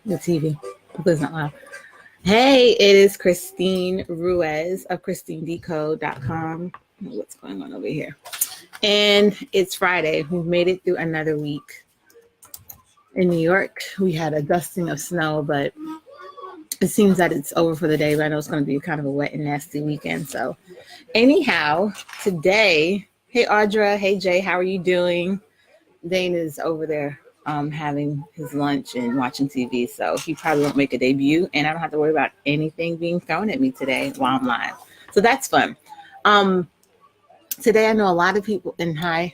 The TV. Please not loud. Hey, it is Christine Ruiz of ChristineDecode.com. What's going on over here? And it's Friday. We've made it through another week. In New York, we had a dusting of snow, but it seems that it's over for the day. But I know it's going to be kind of a wet and nasty weekend. So anyhow, today, hey, Audra. Hey, Jay. How are you doing? Dane is over there having his lunch and watching TV, so he probably won't make a debut, and I don't have to worry about anything being thrown at me today while I'm live. So that's fun. Today I know a lot of people, and hi,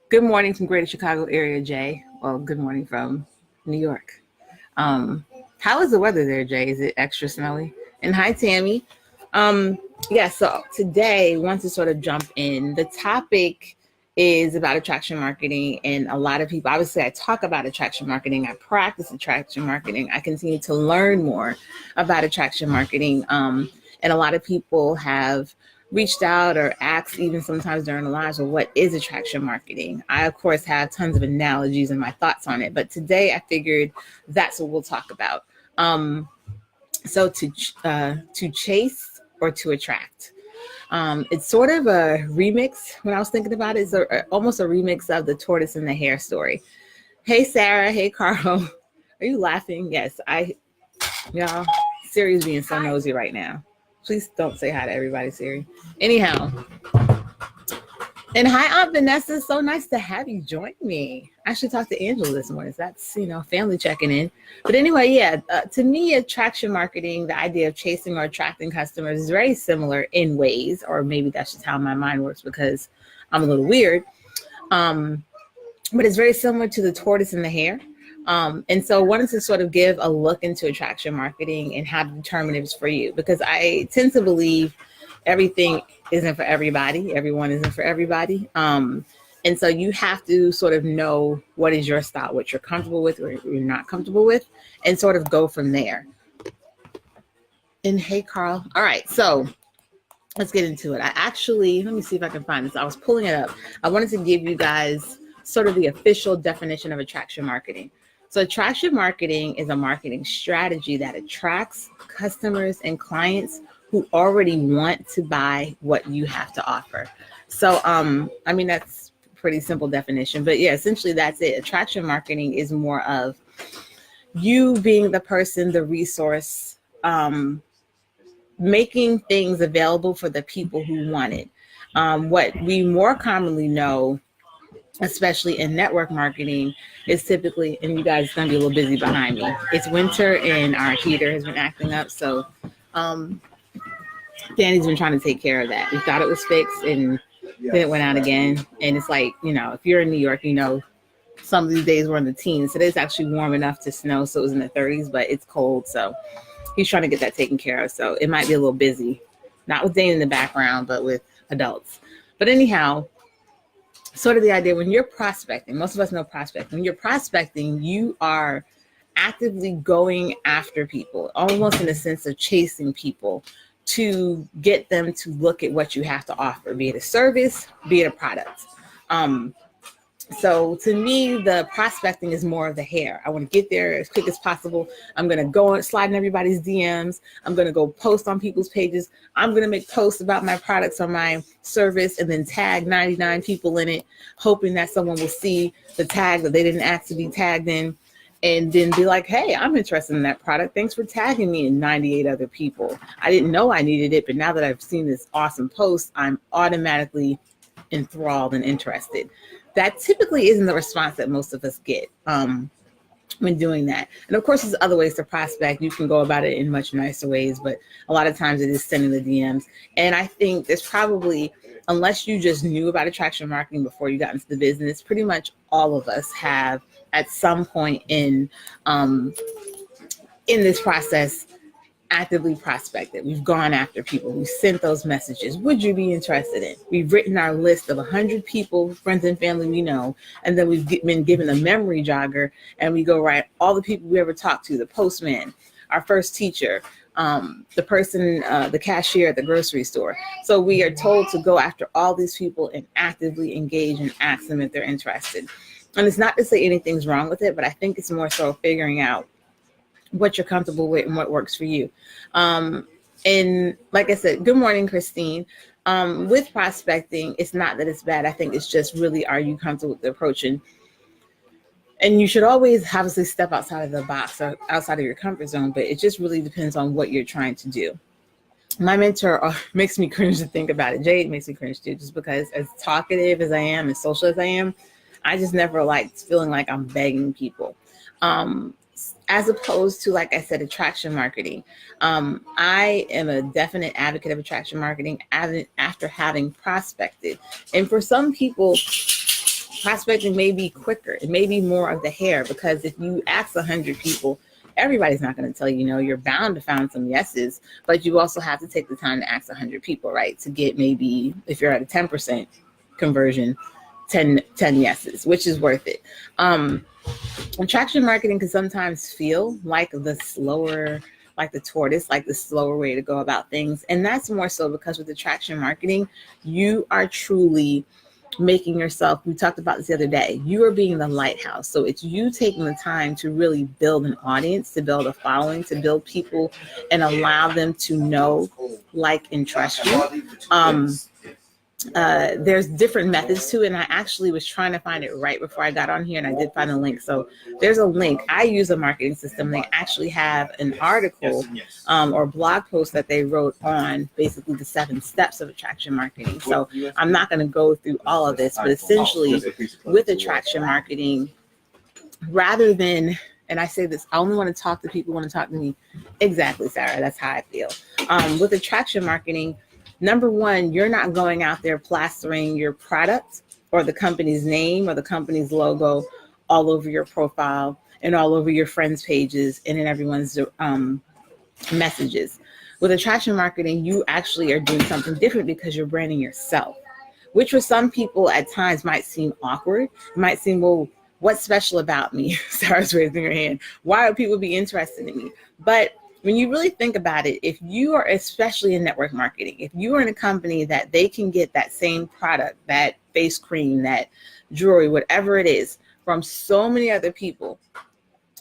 good morning from Greater Chicago area, Jay. Well, good morning from New York. How is the weather there, Jay? Is it extra snowy? And hi, Tammy. So today, want to sort of jump in. The topic is about attraction marketing, and a lot of people, obviously I talk about attraction marketing, I practice attraction marketing, I continue to learn more about attraction marketing, and a lot of people have reached out or asked even sometimes during the lives, well, what is attraction marketing? I of course have tons of analogies and my thoughts on it, but today I figured that's what we'll talk about. So to chase or to attract. It's sort of a remix. When I was thinking about it, it's almost a remix of the Tortoise and the Hare story. Hey, Sarah. Hey, Carl. Are you laughing? Yes, y'all, Siri's being so nosy right now. Please don't say hi to everybody, Siri. Anyhow. And hi, Aunt Vanessa. So nice to have you join me. I actually talked to Angela this morning. So that's, family checking in. But anyway, to me, attraction marketing, the idea of chasing or attracting customers is very similar in ways, or maybe that's just how my mind works because I'm a little weird. But it's very similar to the tortoise and the hare. And so I wanted to sort of give a look into attraction marketing and how to determine if it's for you, because I tend to believe everything isn't for everybody. Everyone isn't for everybody. And so you have to sort of know what is your style, what you're comfortable with, or you're not comfortable with, and sort of go from there. And hey, Carl. All right. So let's get into it. Let me see if I can find this. I was pulling it up. I wanted to give you guys sort of the official definition of attraction marketing. So attraction marketing is a marketing strategy that attracts customers and clients who already want to buy what you have to offer. So, that's a pretty simple definition, but yeah, essentially that's it. Attraction marketing is more of you being the person, the resource, making things available for the people who want it. What we more commonly know, especially in network marketing, is typically, and you guys are gonna be a little busy behind me. It's winter and our heater has been acting up. So, Danny's been trying to take care of that. We thought it was fixed and then it went out again. And it's like, if you're in New York, some of these days we're in the teens. Today's actually warm enough to snow. So it was in the 30s, but it's cold. So he's trying to get that taken care of. So it might be a little busy, not with Dane in the background, but with adults. But anyhow, sort of the idea when you're prospecting, most of us know prospecting. When you're prospecting, you are actively going after people, almost in the sense of chasing people, to get them to look at what you have to offer, be it a service, be it a product. So to me, the prospecting is more of the hare. I want to get there as quick as possible. I'm going to go and slide in everybody's DMs. I'm going to go post on people's pages. I'm going to make posts about my products or my service and then tag 99 people in it, hoping that someone will see the tag that they didn't ask to be tagged in, and then be like, hey, I'm interested in that product. Thanks for tagging me and 98 other people. I didn't know I needed it, but now that I've seen this awesome post, I'm automatically enthralled and interested. That typically isn't the response that most of us get when doing that. And of course, there's other ways to prospect. You can go about it in much nicer ways, but a lot of times it is sending the DMs. And I think there's probably, unless you just knew about attraction marketing before you got into the business, pretty much all of us have at some point in this process actively prospected. We've gone after people. We've sent those messages. Would you be interested in? We've written our list of 100 people, friends and family we know, and then we've been given a memory jogger, and we go write all the people we ever talked to, the postman, our first teacher, the person, the cashier at the grocery store. So we are told to go after all these people and actively engage and ask them if they're interested. And it's not to say anything's wrong with it, but I think it's more so figuring out what you're comfortable with and what works for you. And like I said, good morning, Christine. With prospecting, it's not that it's bad. I think it's just really, are you comfortable with the approach? And you should always obviously step outside of the box or outside of your comfort zone, but it just really depends on what you're trying to do. My mentor makes me cringe to think about it. Jade makes me cringe too, just because as talkative as I am, as social as I am, I just never liked feeling like I'm begging people. As opposed to, like I said, attraction marketing. I am a definite advocate of attraction marketing after having prospected. And for some people, prospecting may be quicker. It may be more of the Hare, because if you ask 100 people, everybody's not going to tell you no. You're bound to find some yeses, but you also have to take the time to ask 100 people, right? To get maybe, if you're at a 10% conversion, 10 yeses, which is worth it. Attraction marketing can sometimes feel like the slower, like the tortoise, like the slower way to go about things. And that's more so because with attraction marketing, you are truly making yourself, we talked about this the other day, you are being the lighthouse. So it's you taking the time to really build an audience, to build a following, to build people and allow them to know, like, and trust you. There's different methods to it, and I actually was trying to find it right before I got on here, and I did find a link. So there's a link. I use a marketing system. They actually have an article or blog post that they wrote on basically the 7 steps of attraction marketing. So I'm not going to go through all of this, but essentially with attraction marketing, rather than, and I say this, I only want to talk to people who want to talk to me. Exactly, Sarah. That's how I feel. With attraction marketing, number one, you're not going out there plastering your product or the company's name or the company's logo all over your profile and all over your friends' pages and in everyone's messages. With attraction marketing, you actually are doing something different because you're branding yourself, which for some people at times might seem awkward. It might seem, well, what's special about me? Sarah's raising her hand. Why would people be interested in me? But when you really think about it, if you are, especially in network marketing, if you are in a company that they can get that same product, that face cream, that jewelry, whatever it is, from so many other people,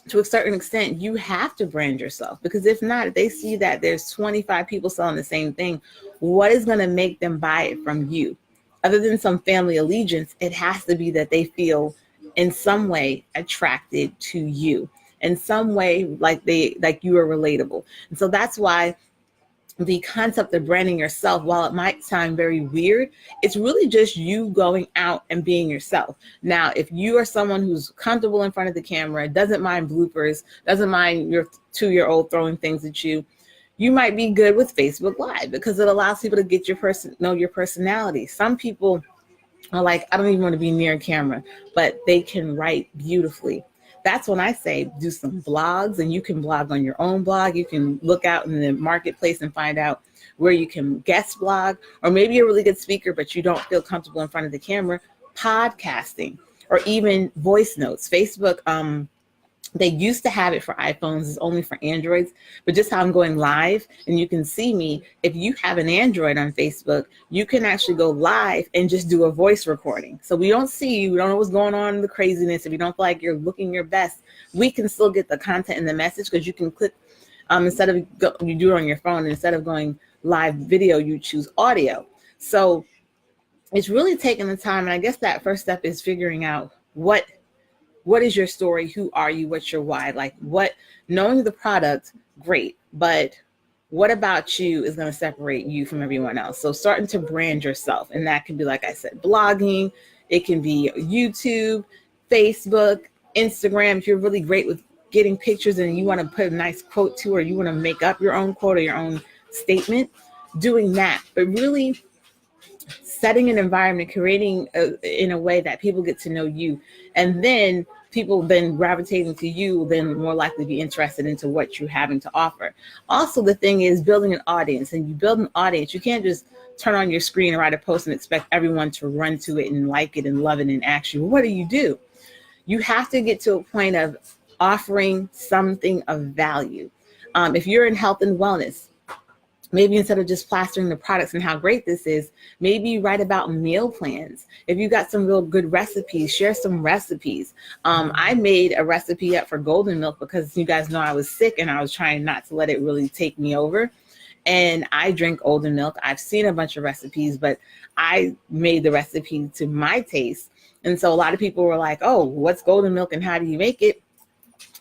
to a certain extent, you have to brand yourself. Because if not, if they see that there's 25 people selling the same thing, what is going to make them buy it from you? Other than some family allegiance, it has to be that they feel in some way attracted to you. In some way, like you are relatable. And so that's why the concept of branding yourself, while it might sound very weird, it's really just you going out and being yourself. Now, if you are someone who's comfortable in front of the camera, doesn't mind bloopers, doesn't mind your 2-year-old throwing things at you, you might be good with Facebook Live because it allows people to get know your personality. Some people are like, I don't even want to be near a camera, but they can write beautifully. That's when I say do some blogs, and you can blog on your own blog. You can look out in the marketplace and find out where you can guest blog, or maybe you're a really good speaker, but you don't feel comfortable in front of the camera. Podcasting, or even voice notes. Facebook, they used to have it for iPhones, it's only for Androids, but just how I'm going live and you can see me, if you have an Android on Facebook, you can actually go live and just do a voice recording. So we don't see you, we don't know what's going on in the craziness. If you don't feel like you're looking your best, we can still get the content and the message, because you can click, instead of you do it on your phone, instead of going live video, you choose audio. So it's really taking the time. And I guess that first step is figuring out what is your story? Who are you? What's your why? Like, knowing the product, great, but what about you is going to separate you from everyone else? So starting to brand yourself, and that can be, like I said, blogging. It can be YouTube, Facebook, Instagram. If you're really great with getting pictures and you want to put a nice quote to, or you want to make up your own quote or your own statement, doing that, but really setting an environment, creating in a way that people get to know you, and then people then gravitating to you, then more likely be interested into what you're having to offer. Also, the thing is building an audience, and you build an audience. You can't just turn on your screen and write a post and expect everyone to run to it and like it and love it and ask you, well, what do? You have to get to a point of offering something of value. If you're in health and wellness, Maybe instead of just plastering the products and how great this is, maybe you write about meal plans. If you got some real good recipes, share some recipes. I made a recipe up for golden milk because you guys know I was sick and I was trying not to let it really take me over. And I drink golden milk. I've seen a bunch of recipes, but I made the recipe to my taste. And so a lot of people were like, oh, what's golden milk and how do you make it?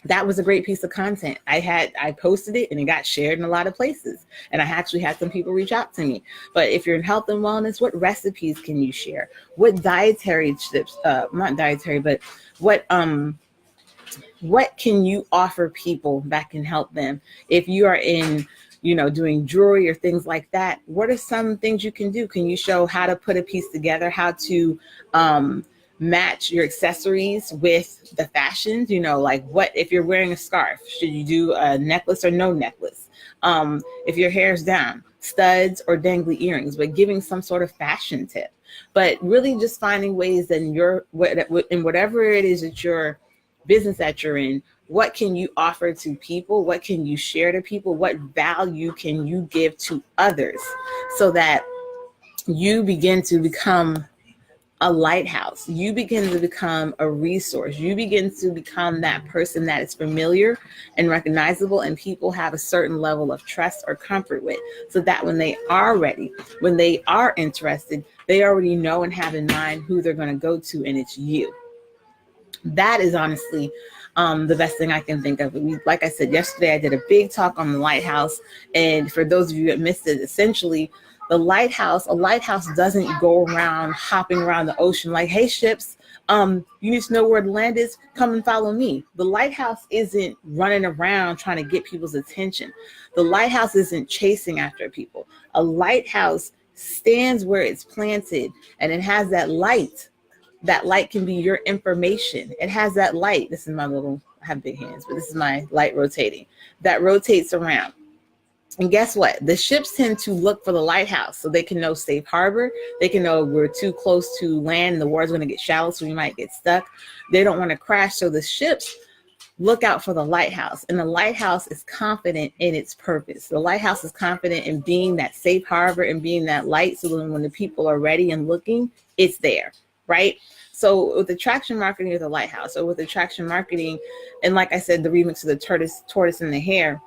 That was a great piece of content. I posted it and it got shared in a lot of places. And I actually had some people reach out to me. But if you're in health and wellness, what recipes can you share? What dietary tips, not dietary, but what can you offer people that can help them? If you are in, doing jewelry or things like that, what are some things you can do? Can you show how to put a piece together, how to, match your accessories with the fashions, like what if you're wearing a scarf, should you do a necklace or no necklace? If your hair's down, studs or dangly earrings, but giving some sort of fashion tip. But really just finding ways that in whatever it is that your business that you're in, what can you offer to people? What can you share to people? What value can you give to others so that you begin to become a lighthouse? You begin to become a resource. You begin to become that person that is familiar and recognizable and people have a certain level of trust or comfort with, so that when they are ready, when they are interested, they already know and have in mind who they're going to go to, and it's you. That is honestly the best thing I can think of. Like I said, yesterday I did a big talk on the lighthouse. And for those of you that missed it, essentially, a lighthouse doesn't go around hopping around the ocean like, hey, ships, you need to know where the land is, come and follow me. The lighthouse isn't running around trying to get people's attention. The lighthouse isn't chasing after people. A lighthouse stands where it's planted and it has that light. That light can be your information. It has that light. This is my little, I have big hands, but this is my light rotating. That rotates around. And guess what? The ships tend to look for the lighthouse so they can know safe harbor. They can know we're too close to land and the water's going to get shallow, so we might get stuck. They don't want to crash. So the ships look out for the lighthouse. And the lighthouse is confident in its purpose. The lighthouse is confident in being that safe harbor and being that light, so that when the people are ready and looking, it's there, right? So with attraction marketing or the lighthouse, or with attraction marketing, and like I said, the remix of the tortoise and the hare,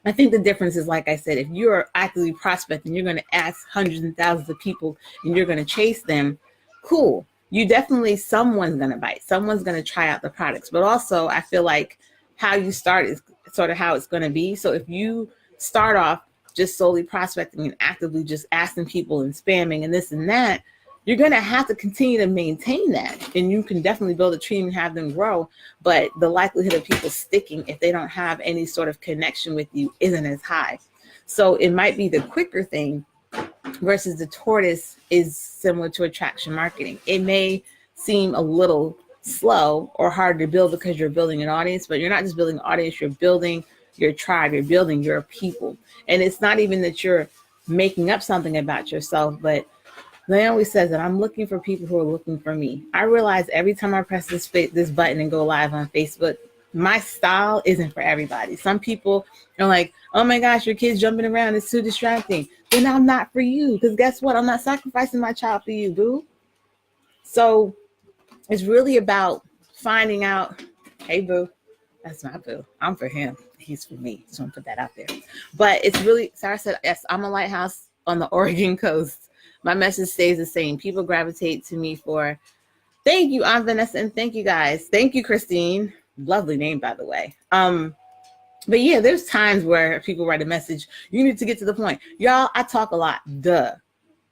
I think the difference is, like I said, if you're actively prospecting, you're going to ask hundreds and thousands of people and you're going to chase them. Cool. Someone's going to bite. Someone's going to try out the products. But also, I feel like how you start is sort of how it's going to be. So if you start off just solely prospecting and actively just asking people and spamming and this and that, you're going to have to continue to maintain that. And you can definitely build a team and have them grow. But the likelihood of people sticking, if they don't have any sort of connection with you, isn't as high. So it might be the quicker thing versus the tortoise is similar to attraction marketing. It may seem a little slow or hard to build because you're building an audience, but you're not just building an audience, you're building your tribe, you're building your people. And it's not even that you're making up something about yourself, but Naomi says that I'm looking for people who are looking for me. I realize every time I press this button and go live on Facebook, my style isn't for everybody. Some people are like, oh my gosh, your kid's jumping around, it's too distracting. Then I'm not for you, because guess what? I'm not sacrificing my child for you, boo. So it's really about finding out, hey, boo, that's my boo. I'm for him. He's for me. Just want to put that out there. But it's really, Sarah said, yes, I'm a lighthouse on the Oregon coast. My message stays the same. People gravitate to me for, thank you, Aunt Vanessa, and thank you guys. Thank you, Christine. Lovely name, by the way. But yeah, there's times where people write a message, you need to get to the point. Y'all, I talk a lot. Duh.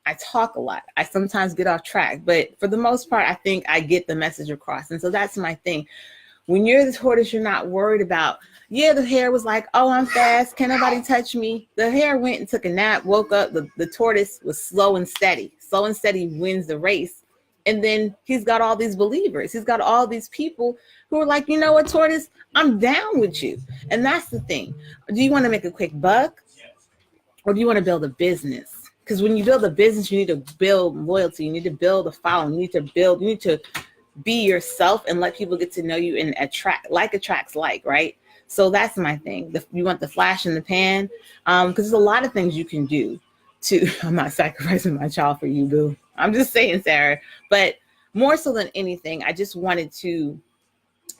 I talk a lot. I sometimes get off track, but for the most part, I think I get the message across. And so that's my thing. When you're the tortoise, you're not worried about, yeah, the hare was like, oh, I'm fast. Can't nobody touch me. The hare went and took a nap, woke up. The tortoise was slow and steady. Slow and steady wins the race. And then he's got all these believers. He's got all these people who are like, you know what, tortoise, I'm down with you. And that's the thing. Do you want to make a quick buck, or do you want to build a business? Because when you build a business, you need to build loyalty. You need to build a following. You need to be yourself and let people get to know you and attracts like, right? So that's my thing. You want the flash in the pan, because there's a lot of things you can do to, I'm not sacrificing my child for you, boo. I'm just saying, Sarah. But more so than anything, I just wanted to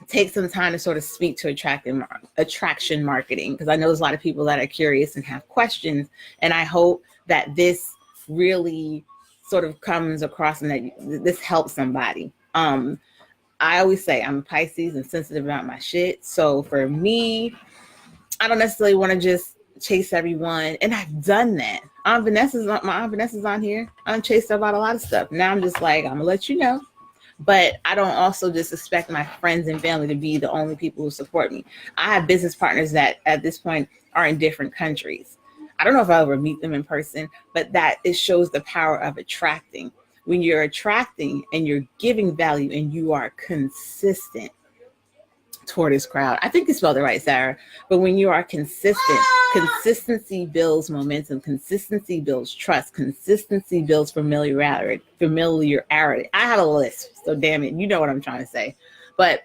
take some time to sort of speak to attraction marketing, because I know there's a lot of people that are curious and have questions. And I hope that this really sort of comes across and that this helps somebody. I always say I'm a Pisces and sensitive about my shit. So for me, I don't necessarily want to just chase everyone. And I've done that. My Aunt Vanessa's on here. I'm chased about a lot of stuff. Now I'm just like, I'm gonna let you know. But I don't also just expect my friends and family to be the only people who support me. I have business partners that at this point are in different countries. I don't know if I'll ever meet them in person, but that it shows the power of attracting. When you're attracting and you're giving value and you are consistent, Tortoise crowd. I think you spelled it right, Sarah. But when you are consistent, consistency builds momentum. Consistency builds trust. Consistency builds familiarity. I have a list, so damn it, you know what I'm trying to say. But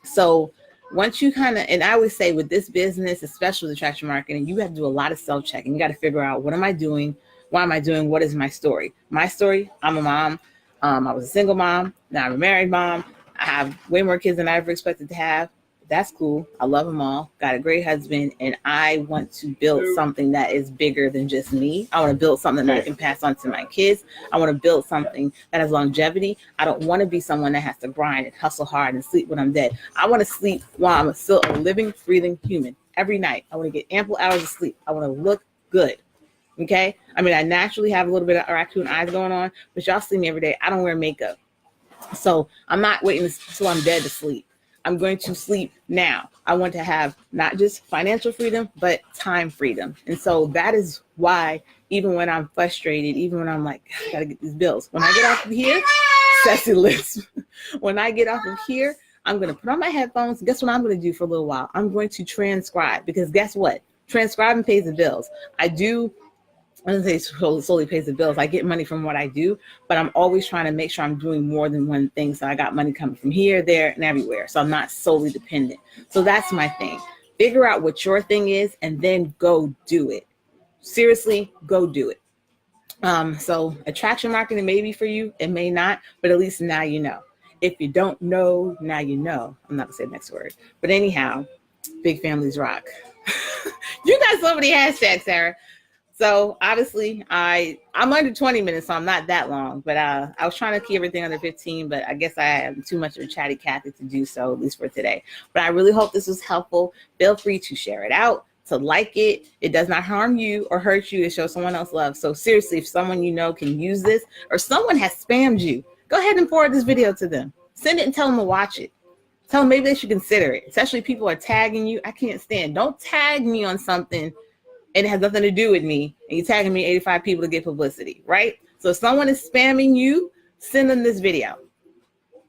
so once you kind of, and I always say with this business, especially with attraction marketing, you have to do a lot of self-checking. You got to figure out, what am I doing? Why am I doing? What is my story? My story, I'm a mom. I was a single mom. Now I'm a married mom. I have way more kids than I ever expected to have. That's cool. I love them all. Got a great husband. And I want to build something that is bigger than just me. I want to build something that I can pass on to my kids. I want to build something that has longevity. I don't want to be someone that has to grind and hustle hard and sleep when I'm dead. I want to sleep while I'm still a living, breathing human every night. I want to get ample hours of sleep. I want to look good. Okay? I mean, I naturally have a little bit of raccoon eyes going on, but y'all see me every day. I don't wear makeup. So I'm not waiting until I'm dead to sleep. I'm going to sleep now. I want to have not just financial freedom, but time freedom. And so that is why, even when I'm frustrated, even when I'm like, I gotta get these bills, when I get off of here, sassy lips. When I get off of here, I'm going to put on my headphones. Guess what I'm going to do for a little while? I'm going to transcribe, because guess what? Transcribing pays the bills. I don't say solely pays the bills. I get money from what I do, but I'm always trying to make sure I'm doing more than one thing. So I got money coming from here, there, and everywhere. So I'm not solely dependent. So that's my thing. Figure out what your thing is and then go do it. Seriously, go do it. So attraction marketing may be for you. It may not, but at least now you know. If you don't know, now you know. I'm not gonna say the next word. But anyhow, big families rock. You got so many hashtags, Sarah. So obviously I'm under 20 minutes, so I'm not that long, but I was trying to keep everything under 15, but I guess I am too much of a chatty Cathy to do so, at least for today. But I really hope this was helpful. Feel free to share it out, to like it. It does not harm you or hurt you to show someone else love. So seriously, if someone you know can use this, or someone has spammed you, go ahead and forward this video to them. Send it and tell them to watch it. Tell them maybe they should consider it, especially people are tagging you. I can't stand. Don't tag me on something and it has nothing to do with me, and you're tagging me 85 people to get publicity, right? So if someone is spamming you, send them this video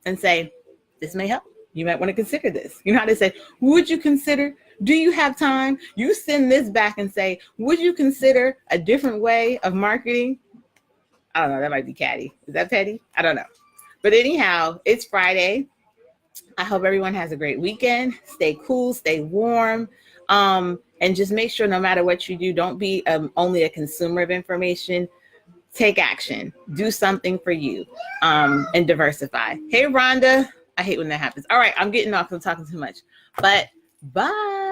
and say, this may help. You might want to consider this. You know how they say, would you consider? Do you have time? You send this back and say, would you consider a different way of marketing? I don't know. That might be catty. Is that petty? I don't know. But anyhow, it's Friday. I hope everyone has a great weekend. Stay cool, stay warm. And just make sure no matter what you do, don't be only a consumer of information. Take action. Do something for you and diversify. Hey, Rhonda. I hate when that happens. All right, I'm getting off. I'm talking too much. But bye.